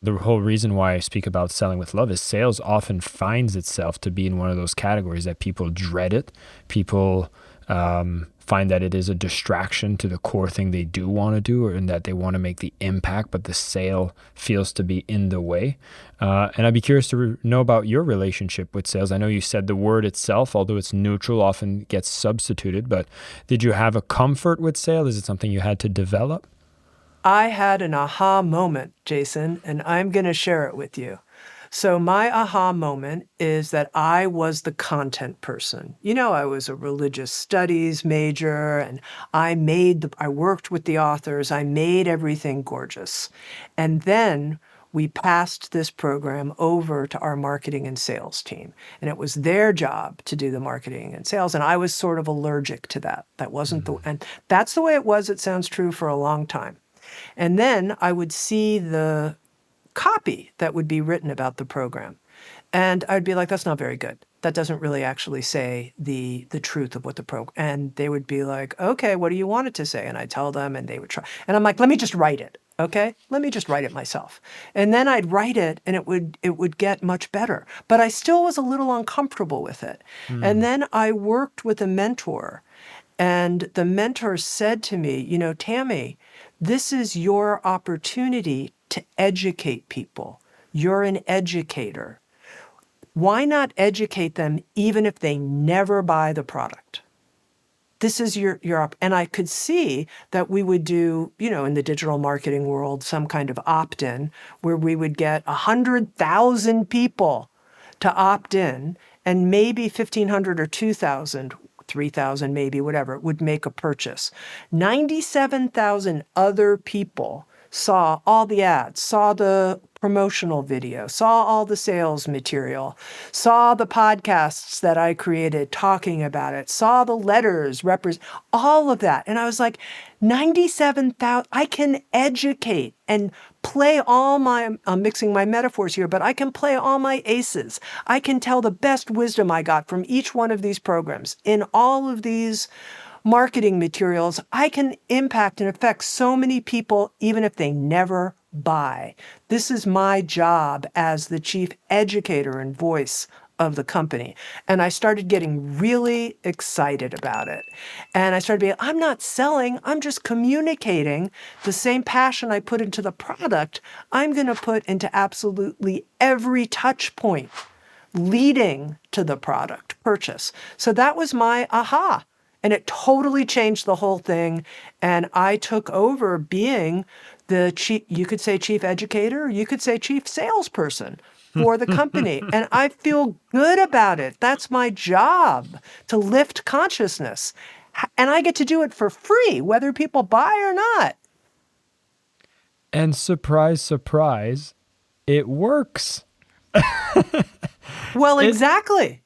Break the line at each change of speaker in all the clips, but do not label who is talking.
the whole reason why I speak about selling with love is sales often finds itself to be in one of those categories that people dread it. People find that it is a distraction to the core thing they do want to do, or in that they want to make the impact, but the sale feels to be in the way. And I'd be curious to know about your relationship with sales. I know you said the word itself, although it's neutral, often gets substituted, but did you have a comfort with sale? Is it something you had to develop?
I had an aha moment, Jason, and I'm going to share it with you. So my aha moment is that I was the content person. I was a religious studies major, and I worked with the authors. I made everything gorgeous. And then we passed this program over to our marketing and sales team, and it was their job to do the marketing and sales. And I was sort of allergic to that. And that's the way it was. It sounds true for a long time. And then I would see the copy that would be written about the program. And I'd be like, that's not very good. That doesn't really actually say the truth of what the program. And they would be like, okay, what do you want it to say? And I'd tell them, and they would try. And I'm like, let me just write it. Okay, let me just write it myself. And then I'd write it, and it would get much better. But I still was a little uncomfortable with it. And then I worked with a mentor, and the mentor said to me, Tami, this is your opportunity to educate people. You're an educator. Why not educate them even if they never buy the product? This is your and I could see that we would do, in the digital marketing world, some kind of opt-in where we would get 100,000 people to opt in, and maybe 1,500 or 2,000, 3,000 maybe, whatever, would make a purchase. 97,000 other people saw all the ads, saw the promotional video, saw all the sales material, saw the podcasts that I created talking about it, saw the letters, all of that. And I was like, 97,000, I can educate and play I'm mixing my metaphors here, but I can play all my aces. I can tell the best wisdom I got from each one of these programs in all of these marketing materials. I can impact and affect so many people, even if they never buy. This is my job as the chief educator and voice of the company. And I started getting really excited about it. And I started being, I'm not selling, I'm just communicating the same passion I put into the product, I'm going to put into absolutely every touch point leading to the product purchase. So that was my aha. And it totally changed the whole thing. And I took over being the chief, you could say chief educator, you could say chief salesperson for the company. And I feel good about it. That's my job, to lift consciousness. And I get to do it for free, whether people buy or not.
And surprise, surprise, it works.
Well, exactly.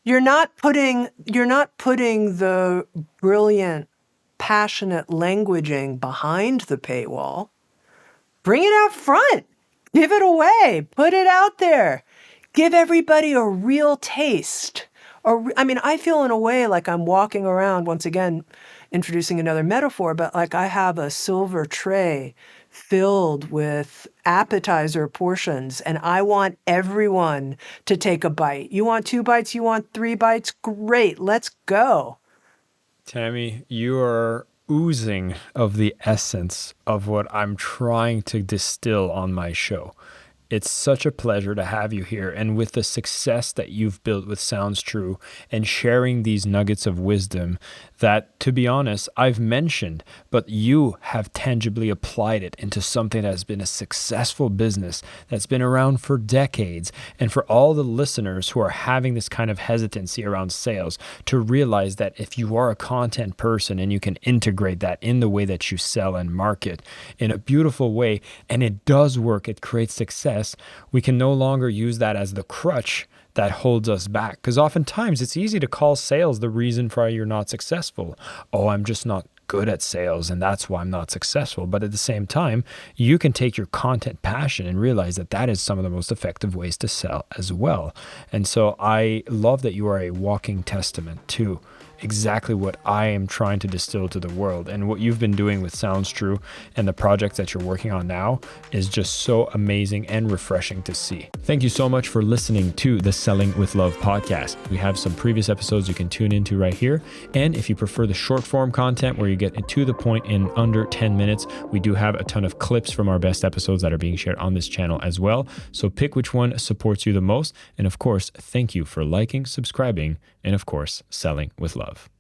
You're not putting the brilliant, passionate languaging behind the paywall. Bring it out front. Give it away. Put it out there. Give everybody a real taste. I feel in a way like I'm walking around, once again, introducing another metaphor, but like I have a silver tray filled with appetizer portions, and I want everyone to take a bite. You want 2 bites? You want 3 bites? Great. Let's go.
Tami, you are oozing of the essence of what I'm trying to distill on my show. It's such a pleasure to have you here. And with the success that you've built with Sounds True and sharing these nuggets of wisdom that, to be honest, I've mentioned, but you have tangibly applied it into something that has been a successful business that's been around for decades. And for all the listeners who are having this kind of hesitancy around sales, to realize that if you are a content person and you can integrate that in the way that you sell and market in a beautiful way, and it does work, it creates success, we can no longer use that as the crutch that holds us back. Because oftentimes it's easy to call sales the reason for why you're not successful. Oh, I'm just not good at sales and that's why I'm not successful. But at the same time, you can take your content passion and realize that that is some of the most effective ways to sell as well. And so I love that you are a walking testament to exactly what I am trying to distill to the world. And what you've been doing with Sounds True and the projects that you're working on now is just so amazing and refreshing to see. Thank you so much for listening to the Selling with Love podcast. We have some previous episodes you can tune into right here. And if you prefer the short form content where you get to the point in under 10 minutes, we do have a ton of clips from our best episodes that are being shared on this channel as well. So pick which one supports you the most. And of course, thank you for liking, subscribing, and of course, selling with love.